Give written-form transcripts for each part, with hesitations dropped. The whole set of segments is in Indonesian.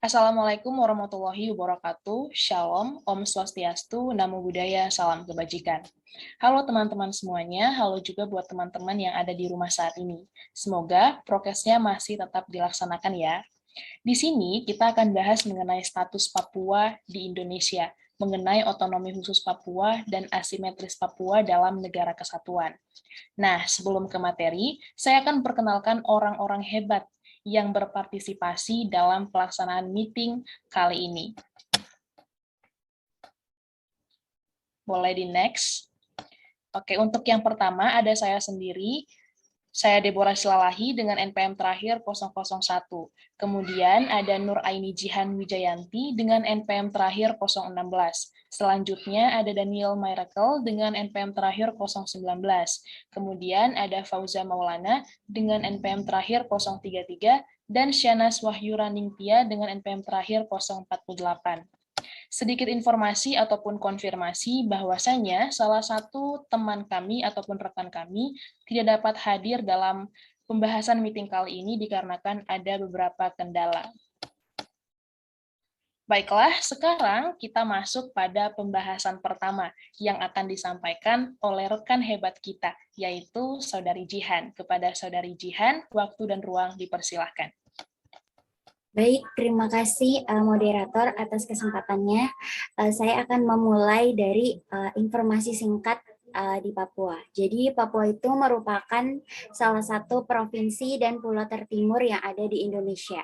Assalamualaikum warahmatullahi wabarakatuh. Shalom, Om Swastiastu, Namo Buddhaya, salam kebajikan. Halo teman-teman semuanya, halo juga buat teman-teman yang ada di rumah saat ini. Semoga prokesnya masih tetap dilaksanakan ya. Di sini kita akan bahas mengenai status Papua di Indonesia, mengenai otonomi khusus Papua dan asimetris Papua dalam negara kesatuan. Nah, sebelum ke materi, saya akan perkenalkan orang-orang hebat yang berpartisipasi dalam pelaksanaan meeting kali ini. Boleh di next. Oke, untuk yang pertama ada saya sendiri. Saya Deborah Silalahi dengan NPM terakhir 001. Kemudian ada Nur Aini Jihan Wijayanti dengan NPM terakhir 016. Selanjutnya ada Daniel Miracle dengan NPM terakhir 019. Kemudian ada Fauza Maulana dengan NPM terakhir 033 dan Syanas Wahyura Ningtyas dengan NPM terakhir 048. Sedikit informasi ataupun konfirmasi bahwasanya salah satu teman kami ataupun rekan kami tidak dapat hadir dalam pembahasan meeting kali ini dikarenakan ada beberapa kendala. Baiklah, sekarang kita masuk pada pembahasan pertama yang akan disampaikan oleh rekan hebat kita, yaitu Saudari Jihan. Kepada Saudari Jihan, waktu dan ruang dipersilahkan. Baik, terima kasih moderator atas kesempatannya. Saya akan memulai dari informasi singkat di Papua. Jadi Papua itu merupakan salah satu provinsi dan pulau tertimur yang ada di Indonesia.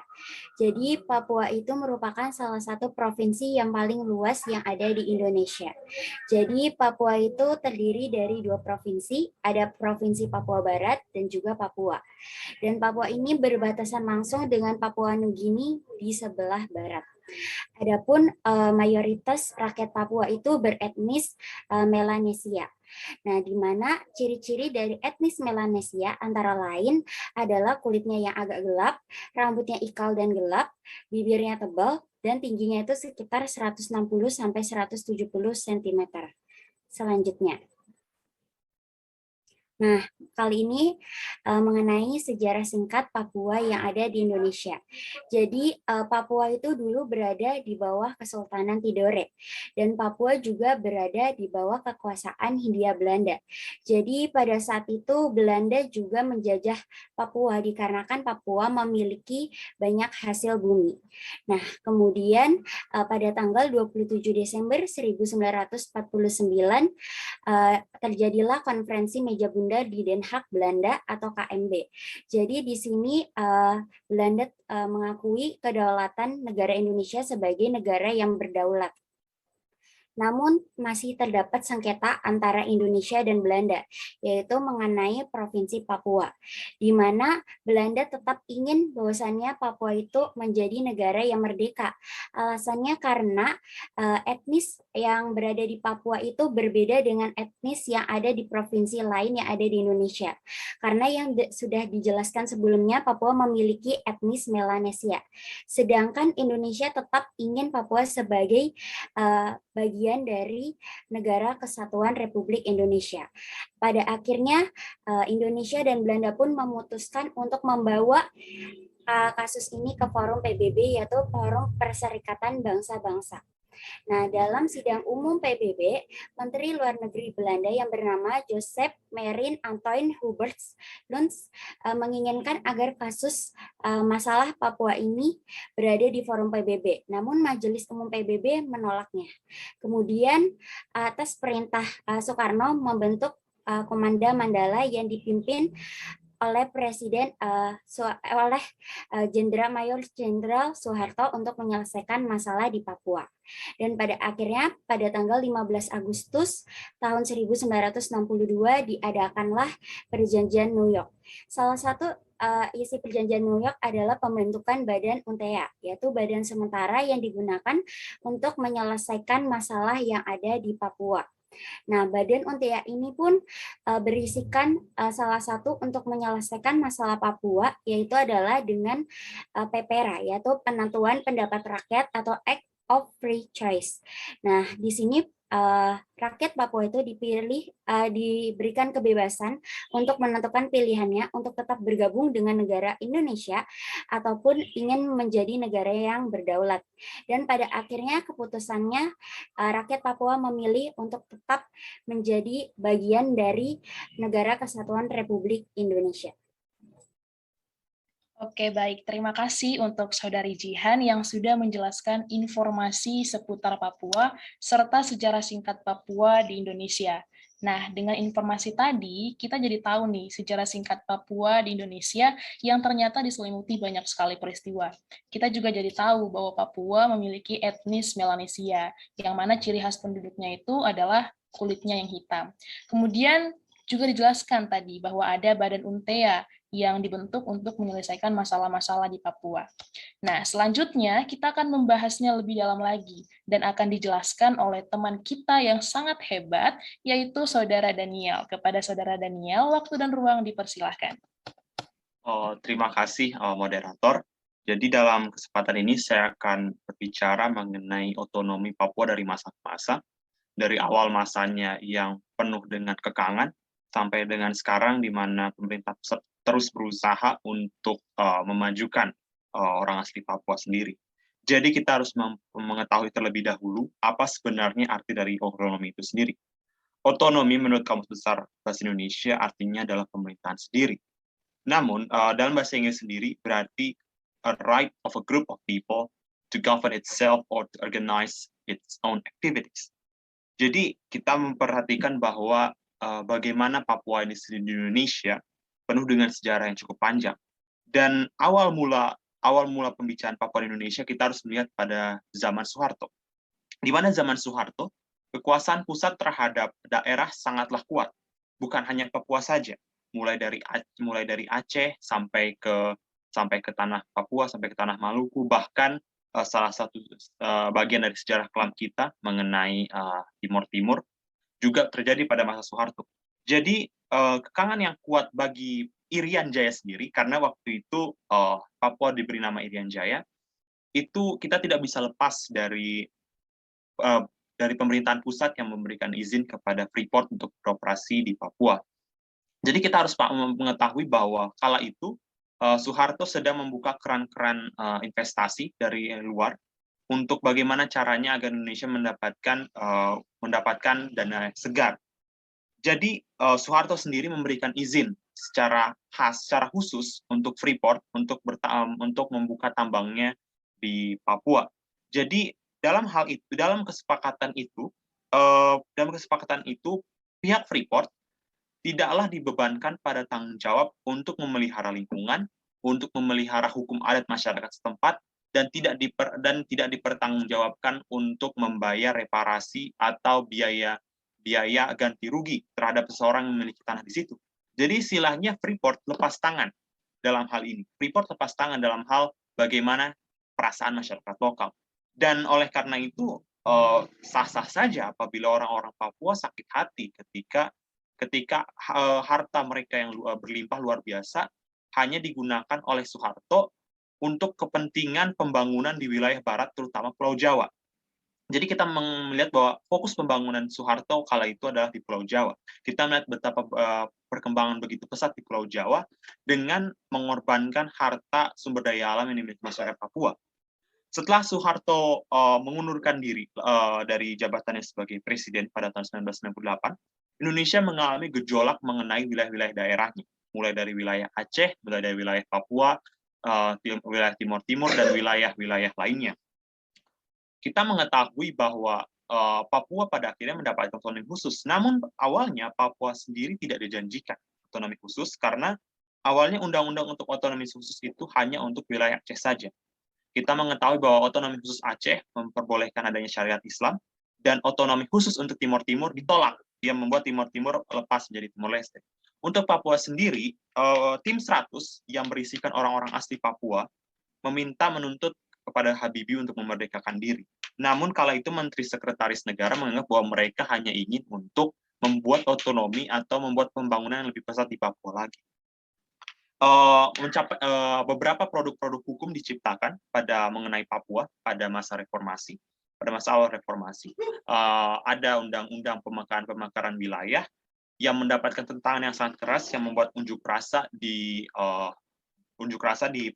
Jadi Papua itu merupakan salah satu provinsi yang paling luas yang ada di Indonesia. Jadi Papua itu terdiri dari dua provinsi, ada Provinsi Papua Barat dan juga Papua. Dan Papua ini berbatasan langsung dengan Papua Nugini di sebelah barat. Adapun mayoritas rakyat Papua itu beretnis Melanesia. Nah, di mana ciri-ciri dari etnis Melanesia antara lain adalah kulitnya yang agak gelap, rambutnya ikal dan gelap, bibirnya tebal, dan tingginya itu sekitar 160 sampai 170 cm. Selanjutnya. Nah, kali ini mengenai sejarah singkat Papua yang ada di Indonesia. Jadi Papua itu dulu berada di bawah Kesultanan Tidore dan Papua juga berada di bawah kekuasaan Hindia Belanda. Jadi pada saat itu Belanda juga menjajah Papua dikarenakan Papua memiliki banyak hasil bumi. Nah, kemudian pada tanggal 27 Desember 1949 terjadilah konferensi meja bundar di Den Haag, Belanda atau KMB. Jadi di sini Belanda mengakui kedaulatan negara Indonesia sebagai negara yang berdaulat. Namun masih terdapat sengketa antara Indonesia dan Belanda, yaitu mengenai Provinsi Papua, di mana Belanda tetap ingin bahwasannya Papua itu menjadi negara yang merdeka. Alasannya karena etnis yang berada di Papua itu berbeda dengan etnis yang ada di provinsi lain yang ada di Indonesia. Karena yang sudah dijelaskan sebelumnya, Papua memiliki etnis Melanesia. Sedangkan Indonesia tetap ingin Papua sebagai bagian dari Negara Kesatuan Republik Indonesia. Pada akhirnya Indonesia dan Belanda pun memutuskan untuk membawa kasus ini ke forum PBB, yaitu Forum Perserikatan Bangsa-Bangsa. Nah, dalam sidang umum PBB, Menteri Luar Negeri Belanda yang bernama Joseph Marin Antoine Huberts Luns menginginkan agar kasus masalah Papua ini berada di forum PBB. Namun Majelis Umum PBB menolaknya. Kemudian atas perintah Soekarno membentuk Komanda Mandala yang dipimpin oleh Presiden Jenderal Mayor Jenderal Soeharto untuk menyelesaikan masalah di Papua. Dan pada akhirnya pada tanggal 15 Agustus tahun 1962 diadakanlah Perjanjian New York. Salah satu isi Perjanjian New York adalah pembentukan Badan UNTEA, yaitu badan sementara yang digunakan untuk menyelesaikan masalah yang ada di Papua. Nah, Badan UNTEA ini pun berisikan salah satu untuk menyelesaikan masalah Papua, yaitu adalah dengan PPRA, yaitu Penentuan Pendapat Rakyat atau Act of Free Choice. Nah, di sini rakyat Papua itu diberikan kebebasan untuk menentukan pilihannya untuk tetap bergabung dengan negara Indonesia ataupun ingin menjadi negara yang berdaulat. Dan pada akhirnya keputusannya rakyat Papua memilih untuk tetap menjadi bagian dari Negara Kesatuan Republik Indonesia. Oke, baik. Terima kasih untuk Saudari Jihan yang sudah menjelaskan informasi seputar Papua serta sejarah singkat Papua di Indonesia. Nah, dengan informasi tadi, kita jadi tahu nih sejarah singkat Papua di Indonesia yang ternyata diselimuti banyak sekali peristiwa. Kita juga jadi tahu bahwa Papua memiliki etnis Melanesia, yang mana ciri khas penduduknya itu adalah kulitnya yang hitam. Kemudian juga dijelaskan tadi bahwa ada Badan Untea yang dibentuk untuk menyelesaikan masalah-masalah di Papua. Nah, selanjutnya kita akan membahasnya lebih dalam lagi dan akan dijelaskan oleh teman kita yang sangat hebat, yaitu Saudara Daniel. Kepada Saudara Daniel, waktu dan ruang dipersilahkan. Terima kasih, moderator. Jadi dalam kesempatan ini saya akan berbicara mengenai otonomi Papua dari masa ke masa, dari awal masanya yang penuh dengan kekangan, sampai dengan sekarang di mana pemerintah pusat terus berusaha untuk memajukan orang asli Papua sendiri. Jadi kita harus mengetahui terlebih dahulu apa sebenarnya arti dari otonomi itu sendiri. Otonomi menurut Kamus Besar Bahasa Indonesia artinya adalah pemerintahan sendiri. Namun dalam bahasa Inggris sendiri berarti a right of a group of people to govern itself or to organize its own activities. Jadi kita memperhatikan bahwa bagaimana Papua ini sendiri di Indonesia penuh dengan sejarah yang cukup panjang. Dan awal mula pembicaraan Papua di Indonesia kita harus melihat pada zaman Soeharto. Di mana zaman Soeharto, kekuasaan pusat terhadap daerah sangatlah kuat. Bukan hanya Papua saja, mulai dari Aceh sampai ke tanah Papua, sampai ke tanah Maluku, bahkan salah satu bagian dari sejarah kelam kita mengenai Timur Timur juga terjadi pada masa Soeharto. Jadi kekangan yang kuat bagi Irian Jaya sendiri, karena waktu itu Papua diberi nama Irian Jaya, itu kita tidak bisa lepas dari pemerintahan pusat yang memberikan izin kepada Freeport untuk beroperasi di Papua. Jadi kita harus mengetahui bahwa kala itu Soeharto sedang membuka keran-keran investasi dari luar untuk bagaimana caranya agar Indonesia mendapatkan dana segar. Jadi Soeharto sendiri memberikan izin secara khusus untuk Freeport untuk membuka tambangnya di Papua. Jadi dalam kesepakatan itu pihak Freeport tidaklah dibebankan pada tanggung jawab untuk memelihara lingkungan, untuk memelihara hukum adat masyarakat setempat, dan tidak dipertanggungjawabkan untuk membayar reparasi atau biaya ganti rugi terhadap seseorang yang memiliki tanah di situ. Jadi istilahnya Freeport lepas tangan dalam hal ini. Freeport lepas tangan dalam hal bagaimana perasaan masyarakat lokal. Dan oleh karena itu sah-sah saja apabila orang-orang Papua sakit hati ketika harta mereka yang berlimpah luar biasa hanya digunakan oleh Soeharto untuk kepentingan pembangunan di wilayah barat, terutama Pulau Jawa. Jadi kita melihat bahwa fokus pembangunan Soeharto kala itu adalah di Pulau Jawa. Kita melihat betapa perkembangan begitu pesat di Pulau Jawa dengan mengorbankan harta sumber daya alam yang dimiliki masyarakat Papua. Setelah Soeharto mengundurkan diri dari jabatannya sebagai presiden pada tahun 1998, Indonesia mengalami gejolak mengenai wilayah-wilayah daerahnya, mulai dari wilayah Aceh, mulai dari wilayah Papua, wilayah Timur Timur, dan wilayah-wilayah lainnya. Kita mengetahui bahwa Papua pada akhirnya mendapatkan otonomi khusus. Namun awalnya Papua sendiri tidak dijanjikan otonomi khusus karena awalnya undang-undang untuk otonomi khusus itu hanya untuk wilayah Aceh saja. Kita mengetahui bahwa otonomi khusus Aceh memperbolehkan adanya syariat Islam dan otonomi khusus untuk Timur Timur ditolak. Dia membuat Timur Timur lepas menjadi Timor Leste. Untuk Papua sendiri, tim 100 yang berisikan orang-orang asli Papua menuntut kepada Habibie untuk memerdekakan diri. Namun kala itu Menteri Sekretaris Negara menganggap bahwa mereka hanya ingin untuk membuat otonomi atau membuat pembangunan yang lebih pesat di Papua lagi. Beberapa produk-produk hukum diciptakan mengenai Papua pada masa reformasi. pada masa awal reformasi. Ada undang-undang pemekaran wilayah yang mendapatkan tentangan yang sangat keras yang membuat unjuk rasa di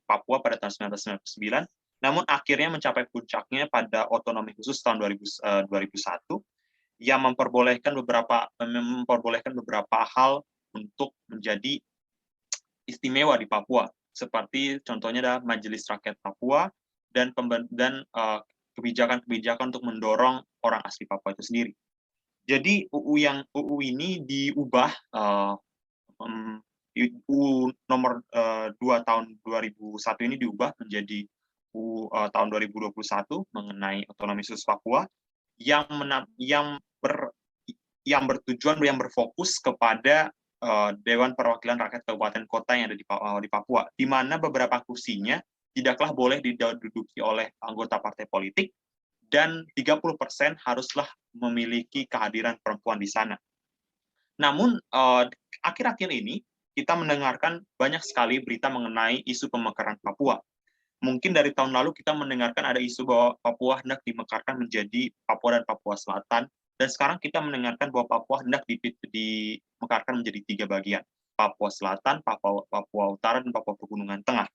Papua pada tahun 1999, namun akhirnya mencapai puncaknya pada otonomi khusus tahun 2001 yang memperbolehkan beberapa hal untuk menjadi istimewa di Papua, seperti contohnya ada Majelis Rakyat Papua dan kebijakan-kebijakan untuk mendorong orang asli Papua itu sendiri. Jadi UU ini diubah, UU nomor 2 tahun 2001 ini diubah menjadi UU tahun 2021 mengenai otonomi khusus Papua yang bertujuan, yang berfokus kepada Dewan Perwakilan Rakyat Kabupaten Kota yang ada di Papua, di mana beberapa kursinya tidaklah boleh diduduki oleh anggota partai politik, dan 30% haruslah memiliki kehadiran perempuan di sana. Namun, akhir-akhir ini kita mendengarkan banyak sekali berita mengenai isu pemekaran Papua. Mungkin dari tahun lalu kita mendengarkan ada isu bahwa Papua hendak dimekarkan menjadi Papua dan Papua Selatan, dan sekarang kita mendengarkan bahwa Papua hendak dimekarkan menjadi 3 bagian, Papua Selatan, Papua Utara, dan Papua Pegunungan Tengah.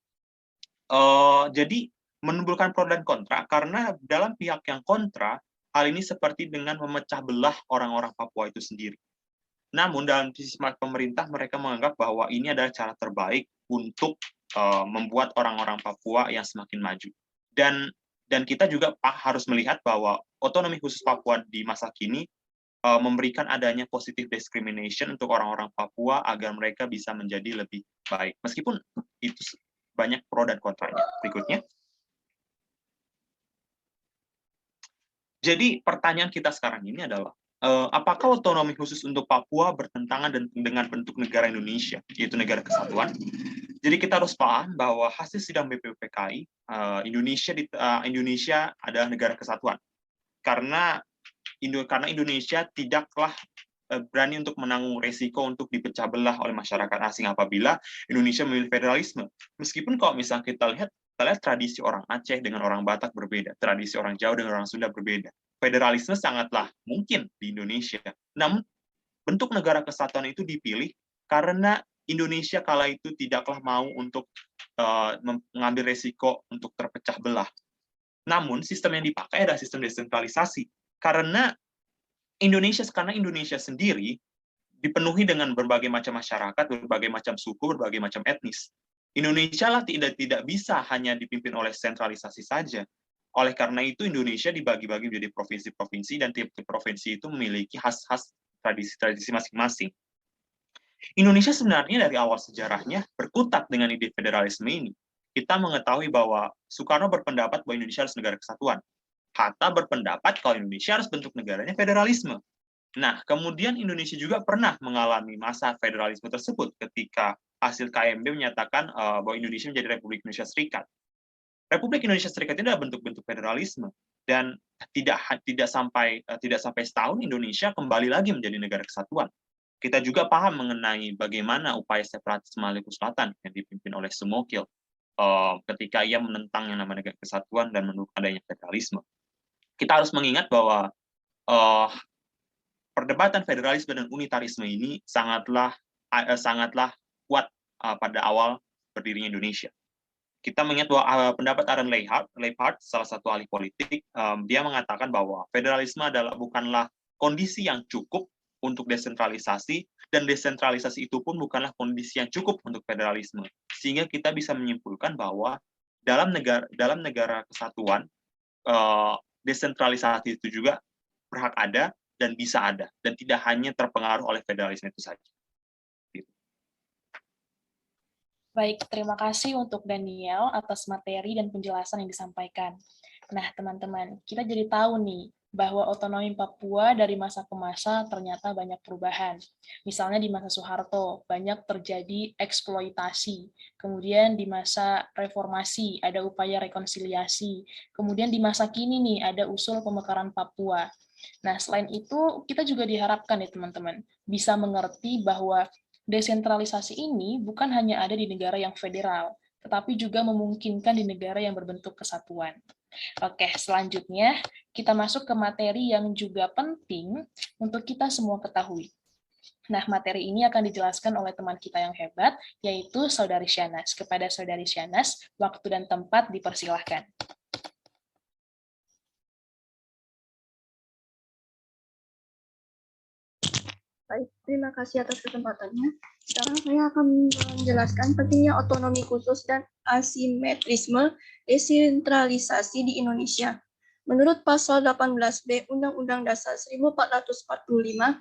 Jadi menimbulkan pro dan kontra, karena dalam pihak yang kontra, hal ini seperti dengan memecah belah orang-orang Papua itu sendiri. Namun dalam sisi pemerintah, mereka menganggap bahwa ini adalah cara terbaik untuk membuat orang-orang Papua yang semakin maju. Dan kita juga harus melihat bahwa otonomi khusus Papua di masa kini memberikan adanya positive discrimination untuk orang-orang Papua agar mereka bisa menjadi lebih baik. Meskipun itu banyak pro dan kontranya. Berikutnya. Jadi pertanyaan kita sekarang ini adalah, apakah otonomi khusus untuk Papua bertentangan dengan bentuk negara Indonesia, yaitu negara kesatuan? Jadi kita harus paham bahwa hasil sidang BPUPKI, Indonesia adalah negara kesatuan. Karena Indonesia tidaklah berani untuk menanggung resiko untuk dipecah belah oleh masyarakat asing apabila Indonesia memilih federalisme. Meskipun kalau misalnya kita lihat tradisi orang Aceh dengan orang Batak berbeda, tradisi orang Jawa dengan orang Sunda berbeda. Federalisme sangatlah mungkin di Indonesia. Namun bentuk negara kesatuan itu dipilih karena Indonesia kala itu tidaklah mau untuk mengambil resiko untuk terpecah belah. Namun sistem yang dipakai adalah sistem desentralisasi. Karena Indonesia sendiri dipenuhi dengan berbagai macam masyarakat, berbagai macam suku, berbagai macam etnis. Indonesia lah tidak bisa hanya dipimpin oleh sentralisasi saja. Oleh karena itu Indonesia dibagi-bagi menjadi provinsi-provinsi, dan tiap provinsi itu memiliki khas-khas tradisi-tradisi masing-masing. Indonesia sebenarnya dari awal sejarahnya berkutat dengan ide federalisme ini. Kita mengetahui bahwa Soekarno berpendapat bahwa Indonesia harus negara kesatuan. Hatta berpendapat kalau Indonesia harus bentuk negaranya federalisme. Nah, kemudian Indonesia juga pernah mengalami masa federalisme tersebut ketika hasil KMB menyatakan bahwa Indonesia menjadi Republik Indonesia Serikat. Republik Indonesia Serikat itu adalah bentuk-bentuk federalisme, dan tidak sampai setahun Indonesia kembali lagi menjadi negara kesatuan. Kita juga paham mengenai bagaimana upaya separatisme Maluku Selatan yang dipimpin oleh Sumokil ketika ia menentang yang namanya negara kesatuan dan mendukung adanya federalisme. Kita harus mengingat bahwa perdebatan federalisme dan unitarisme ini sangatlah kuat pada awal berdirinya Indonesia. Kita mengingat bahwa pendapat Aaron Leibhardt, salah satu ahli politik, dia mengatakan bahwa federalisme bukanlah kondisi yang cukup untuk desentralisasi, dan desentralisasi itu pun bukanlah kondisi yang cukup untuk federalisme. Sehingga kita bisa menyimpulkan bahwa dalam negara kesatuan, desentralisasi itu juga berhak ada dan bisa ada, dan tidak hanya terpengaruh oleh federalisme itu saja. Baik, terima kasih untuk Daniel atas materi dan penjelasan yang disampaikan. Nah, teman-teman, kita jadi tahu nih bahwa otonomi Papua dari masa ke masa ternyata banyak perubahan. Misalnya di masa Soeharto, banyak terjadi eksploitasi. Kemudian di masa reformasi, ada upaya rekonsiliasi. Kemudian di masa kini nih, ada usul pemekaran Papua. Nah, selain itu, kita juga diharapkan ya teman-teman, bisa mengerti bahwa desentralisasi ini bukan hanya ada di negara yang federal, tetapi juga memungkinkan di negara yang berbentuk kesatuan. Oke, selanjutnya kita masuk ke materi yang juga penting untuk kita semua ketahui. Nah, materi ini akan dijelaskan oleh teman kita yang hebat, yaitu Saudari Syanas. Kepada Saudari Syanas, waktu dan tempat dipersilahkan. Baik, terima kasih atas kesempatannya. Sekarang saya akan menjelaskan pentingnya otonomi khusus dan asimetrisme desentralisasi di Indonesia. Menurut pasal 18B Undang-Undang Dasar 1445,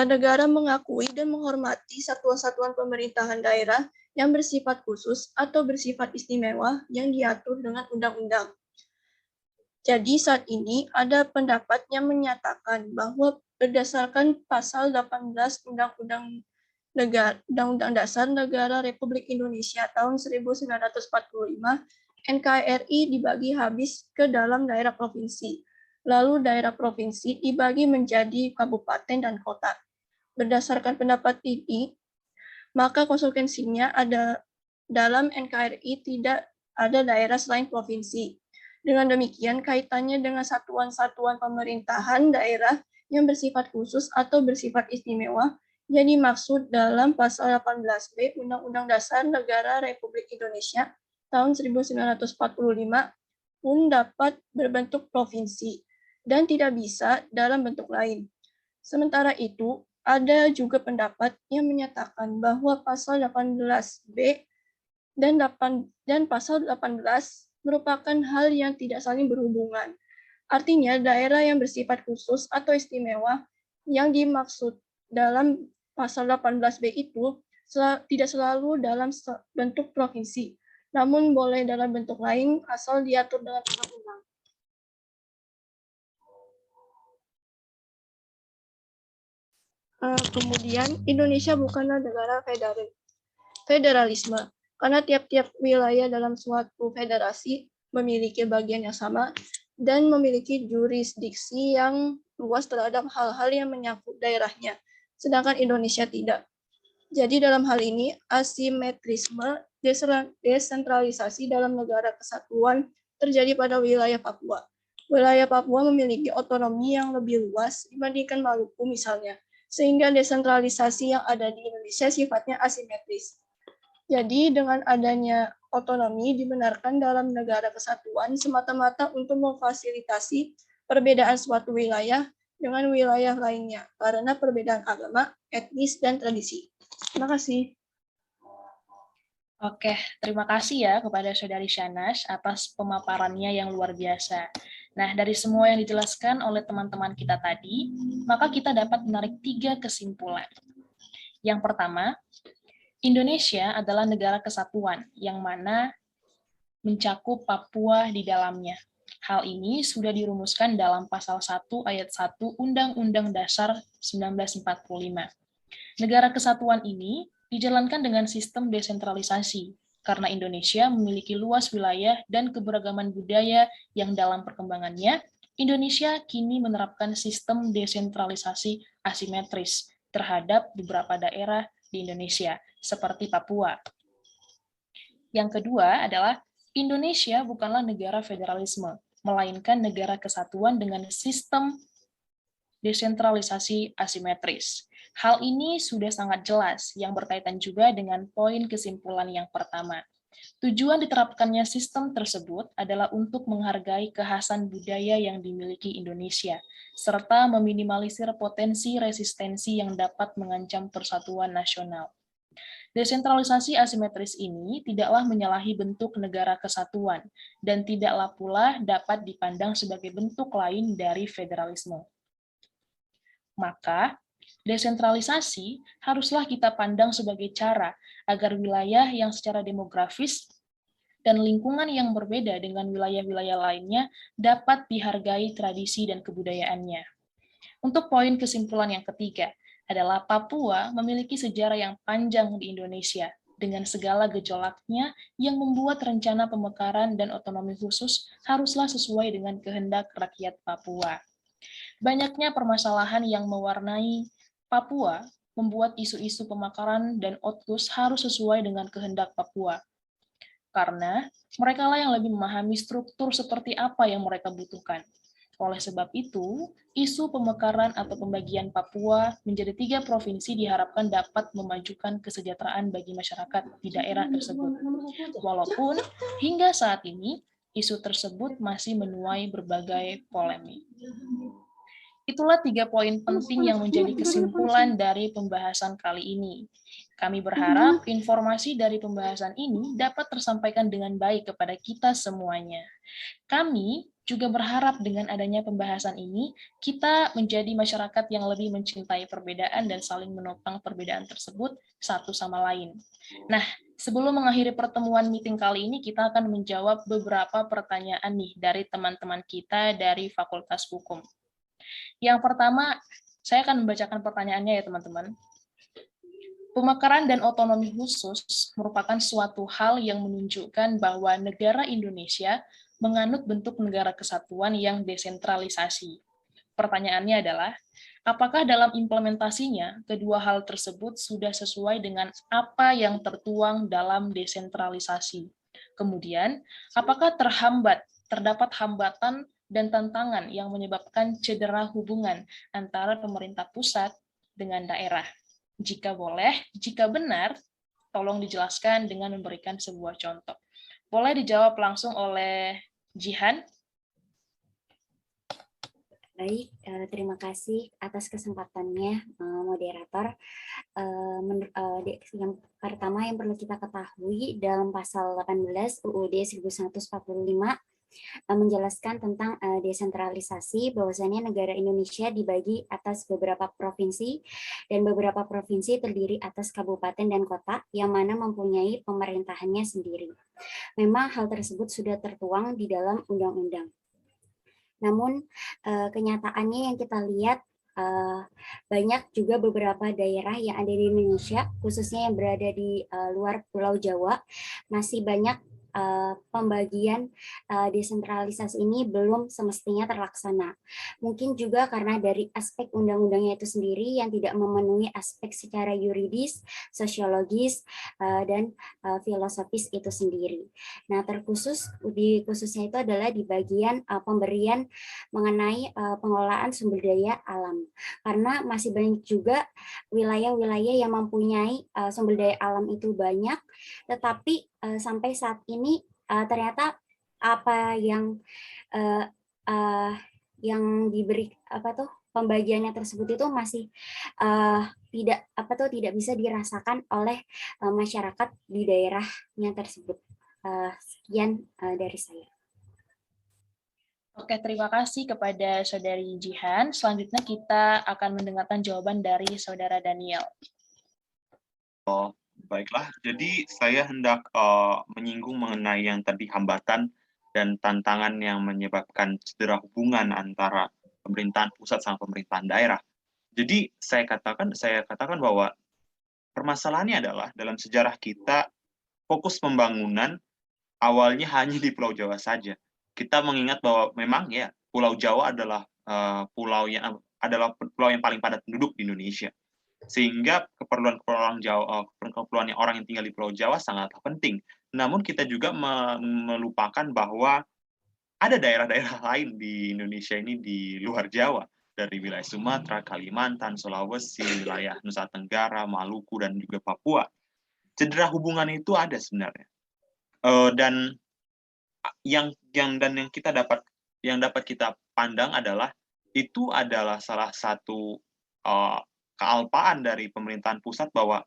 negara mengakui dan menghormati satuan-satuan pemerintahan daerah yang bersifat khusus atau bersifat istimewa yang diatur dengan undang-undang. Jadi saat ini ada pendapat yang menyatakan bahwa berdasarkan pasal 18 Undang-Undang Dasar Negara Republik Indonesia tahun 1945, NKRI dibagi habis ke dalam daerah provinsi. Lalu daerah provinsi dibagi menjadi kabupaten dan kota. Berdasarkan pendapat ini, maka konsekuensinya ada dalam NKRI tidak ada daerah selain provinsi. Dengan demikian, kaitannya dengan satuan-satuan pemerintahan daerah yang bersifat khusus atau bersifat istimewa yang dimaksud dalam pasal 18B Undang-Undang Dasar Negara Republik Indonesia tahun 1945 pun dapat berbentuk provinsi dan tidak bisa dalam bentuk lain. Sementara itu, ada juga pendapat yang menyatakan bahwa pasal 18B dan pasal 18 merupakan hal yang tidak saling berhubungan. Artinya, daerah yang bersifat khusus atau istimewa yang dimaksud dalam pasal 18B itu tidak selalu dalam bentuk provinsi, namun boleh dalam bentuk lain asal diatur dengan undang-undang. Kemudian, Indonesia bukanlah negara federalisme, karena tiap-tiap wilayah dalam suatu federasi memiliki bagian yang sama dan memiliki jurisdiksi yang luas terhadap hal-hal yang menyangkut daerahnya, sedangkan Indonesia tidak. Jadi dalam hal ini, asimetrisme desentralisasi dalam negara kesatuan terjadi pada wilayah Papua. Wilayah Papua memiliki otonomi yang lebih luas dibandingkan Maluku misalnya, sehingga desentralisasi yang ada di Indonesia sifatnya asimetris. Jadi dengan adanya otonomi dibenarkan dalam negara kesatuan semata-mata untuk memfasilitasi perbedaan suatu wilayah dengan wilayah lainnya karena perbedaan agama, etnis, dan tradisi. Terima kasih. Oke, terima kasih ya kepada Saudari Syanas atas pemaparannya yang luar biasa. Nah, dari semua yang dijelaskan oleh teman-teman kita tadi, maka kita dapat menarik 3 kesimpulan. Yang pertama, Indonesia adalah negara kesatuan yang mana mencakup Papua di dalamnya. Hal ini sudah dirumuskan dalam pasal 1 ayat 1 Undang-Undang Dasar 1945. Negara kesatuan ini dijalankan dengan sistem desentralisasi, karena Indonesia memiliki luas wilayah dan keberagaman budaya yang dalam perkembangannya, Indonesia kini menerapkan sistem desentralisasi asimetris terhadap beberapa daerah di Indonesia, seperti Papua. Yang kedua adalah Indonesia bukanlah negara federalisme, melainkan negara kesatuan dengan sistem desentralisasi asimetris. Hal ini sudah sangat jelas, yang berkaitan juga dengan poin kesimpulan yang pertama. Tujuan diterapkannya sistem tersebut adalah untuk menghargai kekhasan budaya yang dimiliki Indonesia, serta meminimalisir potensi resistensi yang dapat mengancam persatuan nasional. Desentralisasi asimetris ini tidaklah menyalahi bentuk negara kesatuan, dan tidaklah pula dapat dipandang sebagai bentuk lain dari federalisme. Maka, desentralisasi haruslah kita pandang sebagai cara agar wilayah yang secara demografis dan lingkungan yang berbeda dengan wilayah-wilayah lainnya dapat dihargai tradisi dan kebudayaannya. Untuk poin kesimpulan yang ketiga adalah Papua memiliki sejarah yang panjang di Indonesia dengan segala gejolaknya yang membuat rencana pemekaran dan otonomi khusus haruslah sesuai dengan kehendak rakyat Papua. Banyaknya permasalahan yang mewarnai Papua membuat isu-isu pemekaran dan AUKUS harus sesuai dengan kehendak Papua. karena mereka lah yang lebih memahami struktur seperti apa yang mereka butuhkan. Oleh sebab itu, isu pemekaran atau pembagian Papua menjadi 3 provinsi diharapkan dapat memajukan kesejahteraan bagi masyarakat di daerah tersebut. Walaupun hingga saat ini, isu tersebut masih menuai berbagai polemik. Itulah 3 poin penting yang menjadi kesimpulan dari pembahasan kali ini. Kami berharap informasi dari pembahasan ini dapat tersampaikan dengan baik kepada kita semuanya. Kami juga berharap dengan adanya pembahasan ini, kita menjadi masyarakat yang lebih mencintai perbedaan dan saling menopang perbedaan tersebut satu sama lain. Nah, sebelum mengakhiri pertemuan meeting kali ini, kita akan menjawab beberapa pertanyaan nih dari teman-teman kita dari Fakultas Hukum. Yang pertama, saya akan membacakan pertanyaannya ya teman-teman. Pemekaran dan otonomi khusus merupakan suatu hal yang menunjukkan bahwa negara Indonesia menganut bentuk negara kesatuan yang desentralisasi. Pertanyaannya adalah, apakah dalam implementasinya kedua hal tersebut sudah sesuai dengan apa yang tertuang dalam desentralisasi? Kemudian, apakah terdapat hambatan dan tantangan yang menyebabkan cedera hubungan antara pemerintah pusat dengan daerah? Jika boleh, jika benar, tolong dijelaskan dengan memberikan sebuah contoh. Boleh dijawab langsung oleh Jihan? Baik, terima kasih atas kesempatannya, moderator. Yang pertama yang perlu kita ketahui dalam pasal 18 UUD 1145 menjelaskan tentang desentralisasi, bahwasannya negara Indonesia dibagi atas beberapa provinsi dan beberapa provinsi terdiri atas kabupaten dan kota yang mana mempunyai pemerintahannya sendiri. Memang hal tersebut sudah tertuang di dalam undang-undang. Namun kenyataannya yang kita lihat banyak juga beberapa daerah yang ada di Indonesia, khususnya yang berada di luar Pulau Jawa, masih banyak pembagian desentralisasi ini belum semestinya terlaksana. Mungkin juga karena dari aspek undang-undangnya itu sendiri yang tidak memenuhi aspek secara yuridis, sosiologis, dan filosofis itu sendiri. Nah, khususnya itu adalah di bagian pemberian mengenai pengelolaan sumber daya alam. Karena masih banyak juga wilayah-wilayah yang mempunyai sumber daya alam itu banyak, tetapi sampai saat ini ternyata apa yang diberi pembagiannya tersebut itu masih tidak bisa dirasakan oleh masyarakat di daerahnya tersebut. Sekian dari saya. Oke, terima kasih kepada Saudari Jihan. Selanjutnya kita akan mendengarkan jawaban dari Saudara Daniel. Baiklah, jadi saya hendak menyinggung mengenai yang tadi hambatan dan tantangan yang menyebabkan cedera hubungan antara pemerintahan pusat sama pemerintahan daerah. Jadi saya katakan bahwa permasalahannya adalah dalam sejarah kita fokus pembangunan awalnya hanya di Pulau Jawa saja. Kita mengingat bahwa memang ya Pulau Jawa adalah pulau yang paling padat penduduk di Indonesia. Sehingga keperluan orang yang tinggal di Pulau Jawa sangatlah penting. Namun kita juga melupakan bahwa ada daerah-daerah lain di Indonesia ini di luar Jawa, dari wilayah Sumatera, Kalimantan, Sulawesi, wilayah Nusa Tenggara, Maluku, dan juga Papua. Cedera hubungan itu ada sebenarnya. Dan yang dapat kita pandang adalah itu adalah salah satu kealpaan dari pemerintahan pusat bahwa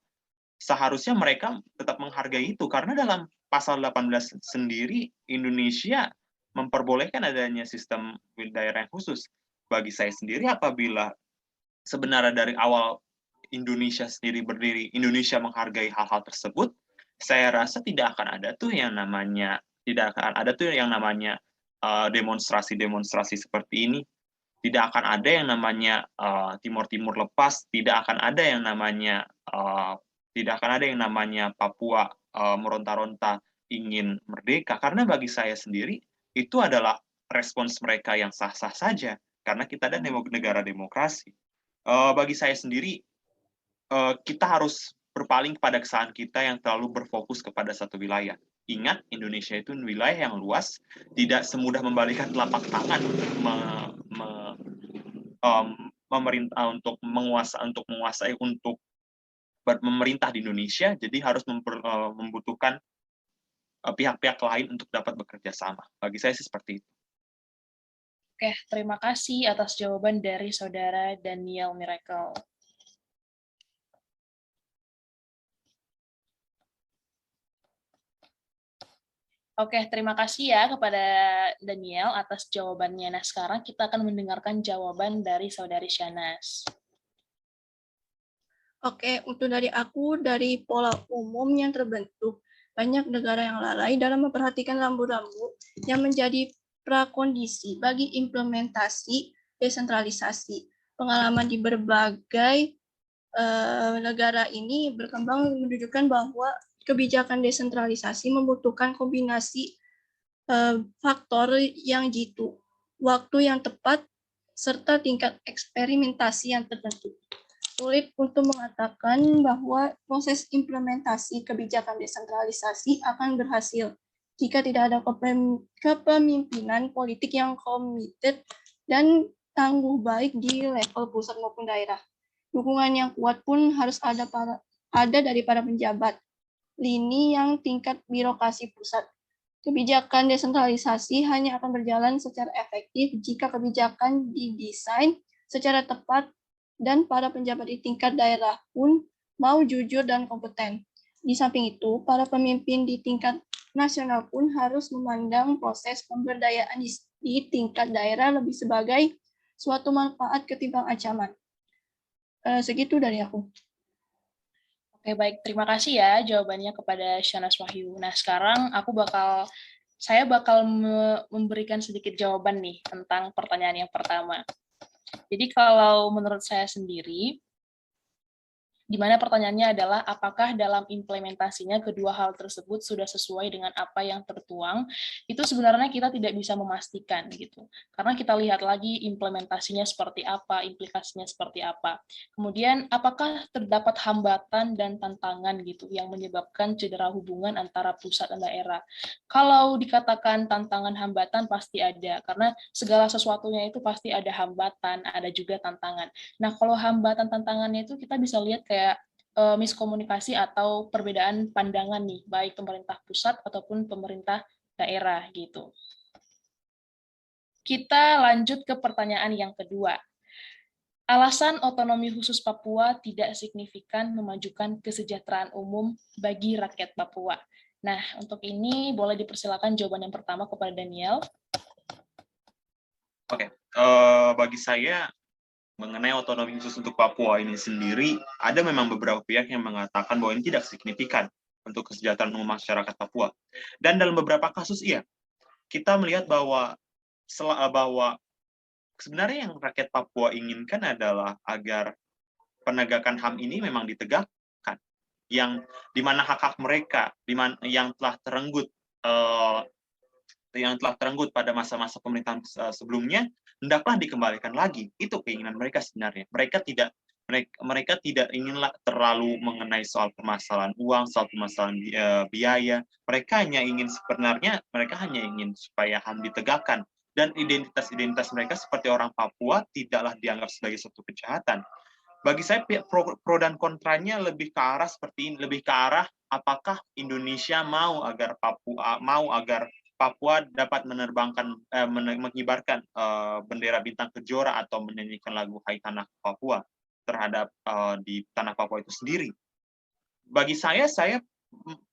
seharusnya mereka tetap menghargai itu, karena dalam pasal 18 sendiri Indonesia memperbolehkan adanya sistem daerah yang khusus. Bagi saya sendiri, apabila sebenarnya dari awal Indonesia sendiri berdiri, Indonesia menghargai hal-hal tersebut, saya rasa tidak akan ada yang namanya demonstrasi-demonstrasi seperti ini. Tidak akan ada yang namanya Timur lepas, tidak akan ada yang namanya Papua meronta-ronta ingin merdeka, karena bagi saya sendiri itu adalah respons mereka yang sah-sah saja, karena kita ada negara demokrasi. Bagi saya sendiri, kita harus berpaling kepada kesalahan kita yang terlalu berfokus kepada satu wilayah. ingat Indonesia itu wilayah yang luas, tidak semudah membalikan telapak tangan memerintah untuk menguasai untuk memerintah di Indonesia, jadi harus membutuhkan pihak-pihak lain untuk dapat bekerja sama. Bagi saya sih seperti itu. Oke, terima kasih atas jawaban dari Saudara Daniel Miracle. Oke, terima kasih ya kepada Daniel atas jawabannya. Nah, sekarang kita akan mendengarkan jawaban dari Saudari Shanas. Oke, untuk dari aku, dari pola umum yang terbentuk, banyak negara yang lalai dalam memperhatikan rambu-rambu yang menjadi prakondisi bagi implementasi desentralisasi. Pengalaman di berbagai negara ini berkembang menunjukkan bahwa kebijakan desentralisasi membutuhkan kombinasi faktor yang jitu, waktu yang tepat, serta tingkat eksperimentasi yang tertentu. Sulit untuk mengatakan bahwa proses implementasi kebijakan desentralisasi akan berhasil jika tidak ada kepemimpinan politik yang komited dan tangguh baik di level pusat maupun daerah. Dukungan yang kuat pun harus ada dari para penjabat lini yang tingkat birokrasi pusat. Kebijakan desentralisasi hanya akan berjalan secara efektif jika kebijakan didesain secara tepat dan para penjabat di tingkat daerah pun mau jujur dan kompeten. Di samping itu, para pemimpin di tingkat nasional pun harus memandang proses pemberdayaan di tingkat daerah lebih sebagai suatu manfaat ketimbang ancaman. Segitu dari aku. Oke, baik. Terima kasih ya jawabannya kepada Shanas Wahyu. Nah, sekarang saya bakal memberikan sedikit jawaban nih tentang pertanyaan yang pertama. Jadi kalau menurut saya sendiri, di mana pertanyaannya adalah apakah dalam implementasinya kedua hal tersebut sudah sesuai dengan apa yang tertuang, itu sebenarnya kita tidak bisa memastikan gitu. Karena kita lihat lagi implementasinya seperti apa, implikasinya seperti apa. Kemudian apakah terdapat hambatan dan tantangan gitu yang menyebabkan cedera hubungan antara pusat dan daerah. Kalau dikatakan tantangan hambatan pasti ada, karena segala sesuatunya itu pasti ada hambatan, ada juga tantangan. Nah, kalau hambatan tantangannya itu kita bisa lihat kayak miskomunikasi atau perbedaan pandangan nih, baik pemerintah pusat ataupun pemerintah daerah gitu. Kita lanjut ke pertanyaan yang kedua. Alasan otonomi khusus Papua tidak signifikan memajukan kesejahteraan umum bagi rakyat Papua. Nah, untuk ini boleh dipersilakan jawaban yang pertama kepada Daniel. Oke, bagi saya mengenai otonomi khusus untuk Papua ini sendiri, ada memang beberapa pihak yang mengatakan bahwa ini tidak signifikan untuk kesejahteraan umum masyarakat Papua. Dan dalam beberapa kasus, iya, kita melihat bahwa sebenarnya yang rakyat Papua inginkan adalah agar penegakan HAM ini memang ditegakkan, yang dimana hak-hak mereka, yang telah terenggut pada masa-masa pemerintahan sebelumnya, hendaklah dikembalikan lagi. Itu keinginan mereka sebenarnya. Mereka tidak inginlah terlalu mengenai soal permasalahan uang, soal permasalahan biaya. Mereka hanya ingin supaya HAM ditegakkan. Dan identitas mereka seperti orang Papua tidaklah dianggap sebagai suatu kejahatan. Bagi saya pro dan kontranya lebih ke arah seperti ini, lebih ke arah apakah Indonesia mau agar Papua dapat mengibarkan bendera bintang kejora atau menyanyikan lagu Hai Tanah Papua terhadap di tanah Papua itu sendiri. Bagi saya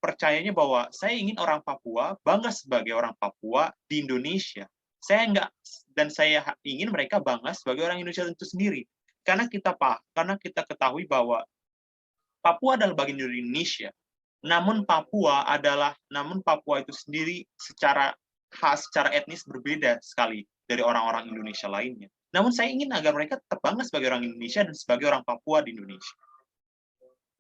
percayanya bahwa saya ingin orang Papua bangga sebagai orang Papua di Indonesia. Saya ingin mereka bangga sebagai orang Indonesia itu sendiri. Karena kita ketahui bahwa Papua adalah bagian dari Indonesia. Namun Papua itu sendiri secara etnis berbeda sekali dari orang-orang Indonesia lainnya. Namun saya ingin agar mereka tetap bangga sebagai orang Indonesia dan sebagai orang Papua di Indonesia.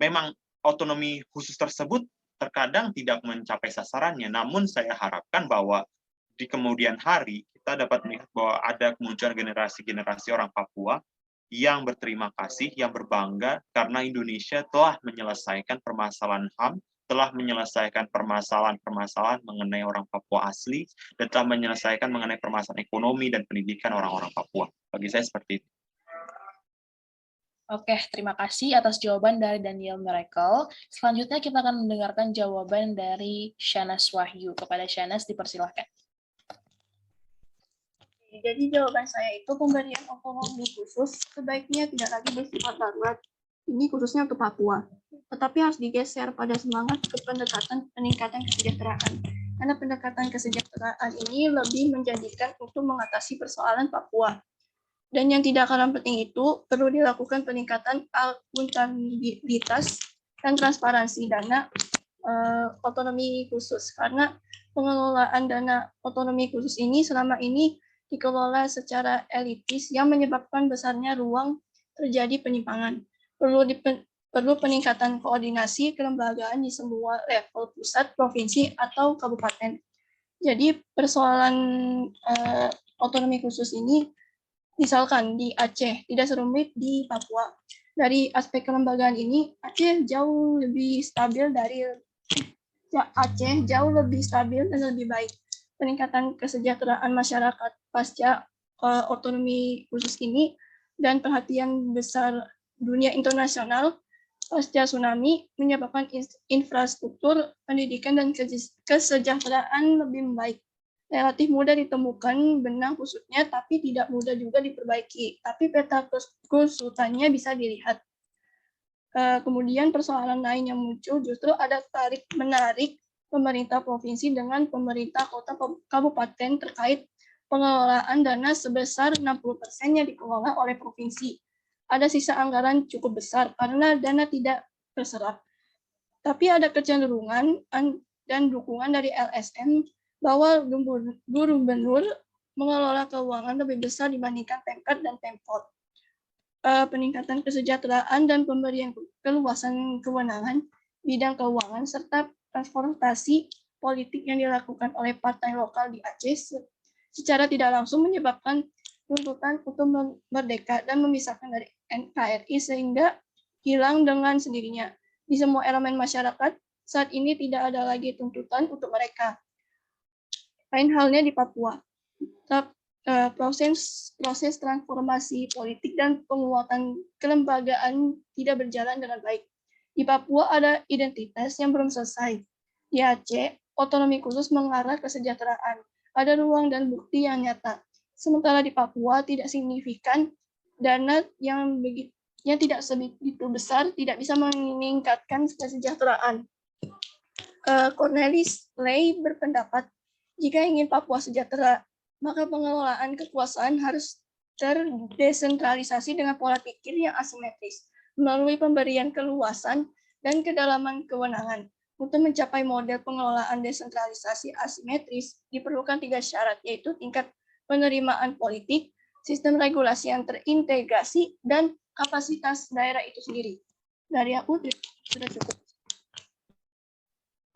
Memang otonomi khusus tersebut terkadang tidak mencapai sasarannya, namun saya harapkan bahwa di kemudian hari kita dapat melihat bahwa ada kemunculan generasi-generasi orang Papua yang berterima kasih, yang berbangga karena Indonesia telah menyelesaikan permasalahan HAM, telah menyelesaikan permasalahan-permasalahan mengenai orang Papua asli dan telah menyelesaikan mengenai permasalahan ekonomi dan pendidikan orang-orang Papua. Bagi saya seperti itu. Oke, terima kasih atas jawaban dari Daniel Miracle. Selanjutnya kita akan mendengarkan jawaban dari Shanas Wahyu. Kepada Shanas, dipersilahkan. Jadi jawaban saya itu pemberian otonomi khusus sebaiknya tidak lagi bersifat darurat. Ini khususnya untuk Papua. Tetapi harus digeser pada semangat ke pendekatan peningkatan kesejahteraan. Karena pendekatan kesejahteraan ini lebih menjadikan untuk mengatasi persoalan Papua. Dan yang tidak kalah penting itu perlu dilakukan peningkatan akuntabilitas dan transparansi dana otonomi khusus. Karena pengelolaan dana otonomi khusus ini selama ini dikelola secara elitis yang menyebabkan besarnya ruang terjadi penyimpangan. Perlu peningkatan koordinasi kelembagaan di semua level pusat, provinsi, atau kabupaten. Jadi persoalan otonomi khusus ini misalkan di Aceh tidak serumit di Papua. Dari aspek kelembagaan ini Aceh jauh lebih stabil dan lebih baik. Peningkatan kesejahteraan masyarakat pasca otonomi khusus ini dan perhatian besar dunia internasional pasca tsunami menyebabkan infrastruktur pendidikan dan kesejahteraan lebih membaik. Relatif mudah ditemukan benang kusutnya, tapi tidak mudah juga diperbaiki. Tapi peta kusutannya bisa dilihat. Kemudian persoalan lain yang muncul justru ada tarik-menarik pemerintah provinsi dengan pemerintah kota kabupaten terkait pengelolaan dana sebesar 60%-nya dikelola oleh provinsi. Ada sisa anggaran cukup besar karena dana tidak terserap. Tapi ada kecenderungan dan dukungan dari LSM bahwa gubernur mengelola keuangan lebih besar dibandingkan Pemkad dan Pemkot. Peningkatan kesejahteraan dan pemberian keluasan kewenangan bidang keuangan serta transportasi politik yang dilakukan oleh partai lokal di Aceh secara tidak langsung menyebabkan tuntutan untuk merdeka dan memisahkan dari NKRI sehingga hilang dengan sendirinya. Di semua elemen masyarakat saat ini tidak ada lagi tuntutan untuk mereka. Lain halnya di Papua, proses transformasi politik dan penguatan kelembagaan tidak berjalan dengan baik. Di Papua ada identitas yang belum selesai. Di Aceh, otonomi khusus mengarah kesejahteraan. Ada ruang dan bukti yang nyata. Sementara di Papua tidak signifikan, dana yang tidak sebegitu besar tidak bisa meningkatkan kesejahteraan. Cornelis Ley berpendapat, jika ingin Papua sejahtera, maka pengelolaan kekuasaan harus terdesentralisasi dengan pola pikir yang asimetris, melalui pemberian keluasan dan kedalaman kewenangan. Untuk mencapai model pengelolaan desentralisasi asimetris, diperlukan 3 syarat, yaitu tingkat penerimaan politik, sistem regulasi yang terintegrasi, dan kapasitas daerah itu sendiri. Dari aku, sudah cukup.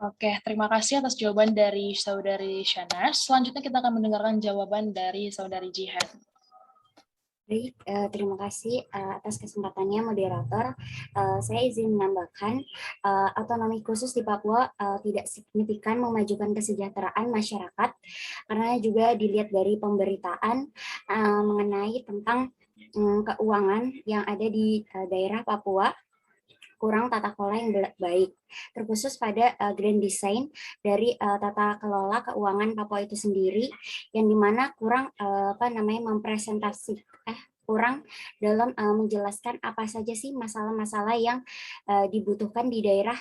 Oke, terima kasih atas jawaban dari Saudari Shanas. Selanjutnya kita akan mendengarkan jawaban dari Saudari Jihan. Baik, terima kasih atas kesempatannya moderator. Saya izin menambahkan, otonomi khusus di Papua tidak signifikan memajukan kesejahteraan masyarakat, karena juga dilihat dari pemberitaan mengenai tentang keuangan yang ada di daerah Papua, kurang tata kelola yang baik, terkhusus pada grand design dari tata kelola keuangan Papua itu sendiri, yang dimana kurang kurang dalam menjelaskan apa saja sih masalah-masalah yang dibutuhkan di daerah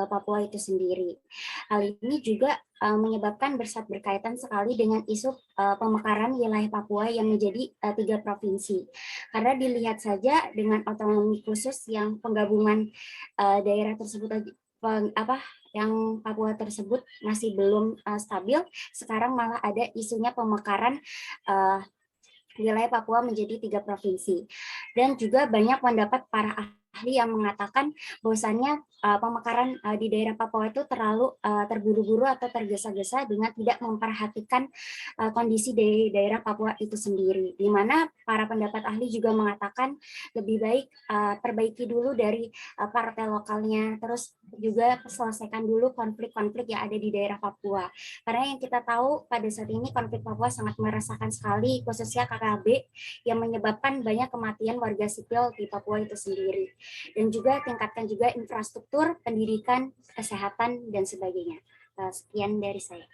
Papua itu sendiri. Hal ini juga menyebabkan berkaitan sekali dengan isu pemekaran wilayah Papua yang menjadi 3 provinsi. Karena dilihat saja dengan otonomi khusus yang penggabungan daerah tersebut yang Papua tersebut masih belum stabil, sekarang malah ada isunya pemekaran wilayah Papua menjadi 3 provinsi. Dan juga banyak pendapat para ahli yang mengatakan bahwasannya pemekaran di daerah Papua itu terlalu terburu-buru atau tergesa-gesa dengan tidak memperhatikan kondisi di daerah Papua itu sendiri. Di mana para pendapat ahli juga mengatakan lebih baik perbaiki dulu dari partai lokalnya, terus juga selesaikan dulu konflik-konflik yang ada di daerah Papua. Karena yang kita tahu pada saat ini konflik Papua sangat meresahkan sekali, khususnya KKB yang menyebabkan banyak kematian warga sipil di Papua itu sendiri. Dan juga tingkatkan juga infrastruktur, pendidikan, kesehatan, dan sebagainya. Sekian dari saya.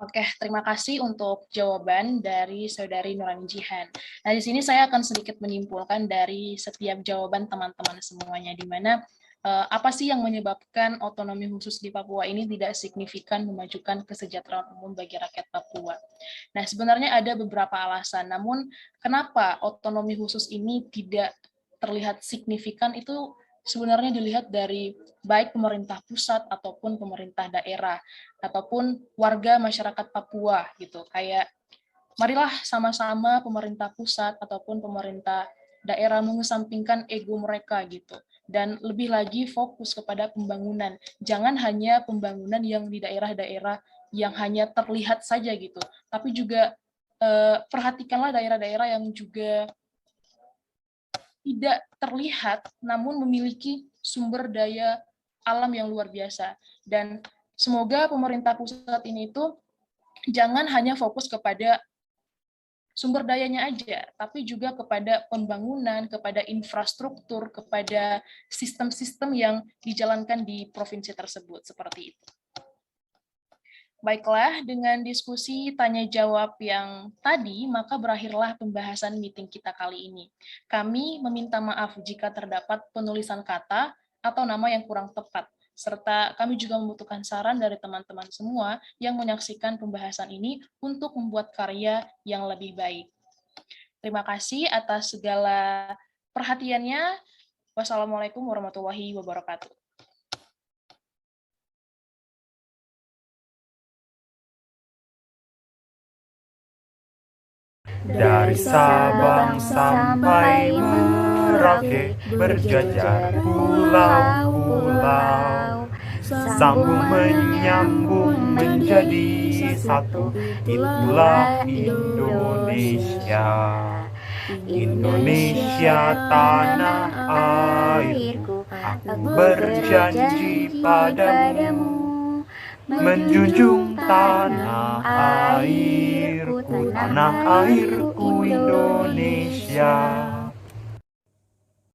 Oke, terima kasih untuk jawaban dari Saudari Nurani Jihan. Nah, di sini saya akan sedikit menyimpulkan dari setiap jawaban teman-teman semuanya, di mana apa sih yang menyebabkan otonomi khusus di Papua ini tidak signifikan memajukan kesejahteraan umum bagi rakyat Papua. Nah, sebenarnya ada beberapa alasan, namun kenapa otonomi khusus ini tidak terlihat signifikan itu sebenarnya dilihat dari baik pemerintah pusat ataupun pemerintah daerah, ataupun warga masyarakat Papua gitu. Kayak marilah sama-sama pemerintah pusat ataupun pemerintah daerah mengesampingkan ego mereka gitu. Dan lebih lagi fokus kepada pembangunan. Jangan hanya pembangunan yang di daerah-daerah yang hanya terlihat saja gitu, tapi juga perhatikanlah daerah-daerah yang juga tidak terlihat namun memiliki sumber daya alam yang luar biasa. Dan semoga pemerintah pusat ini itu jangan hanya fokus kepada sumber dayanya aja, tapi juga kepada pembangunan, kepada infrastruktur, kepada sistem-sistem yang dijalankan di provinsi tersebut, seperti itu. Baiklah, dengan diskusi tanya-jawab yang tadi, maka berakhirlah pembahasan meeting kita kali ini. Kami meminta maaf jika terdapat penulisan kata atau nama yang kurang tepat, serta kami juga membutuhkan saran dari teman-teman semua yang menyaksikan pembahasan ini untuk membuat karya yang lebih baik. Terima kasih atas segala perhatiannya. Wassalamualaikum warahmatullahi wabarakatuh. Dari Sabang sampai Merauke berjajar pulau-pulau, sambung menyambung menjadi satu, itulah Indonesia. Indonesia tanah airku, aku berjanji padamu, menjunjung tanah airku, tanah airku Indonesia.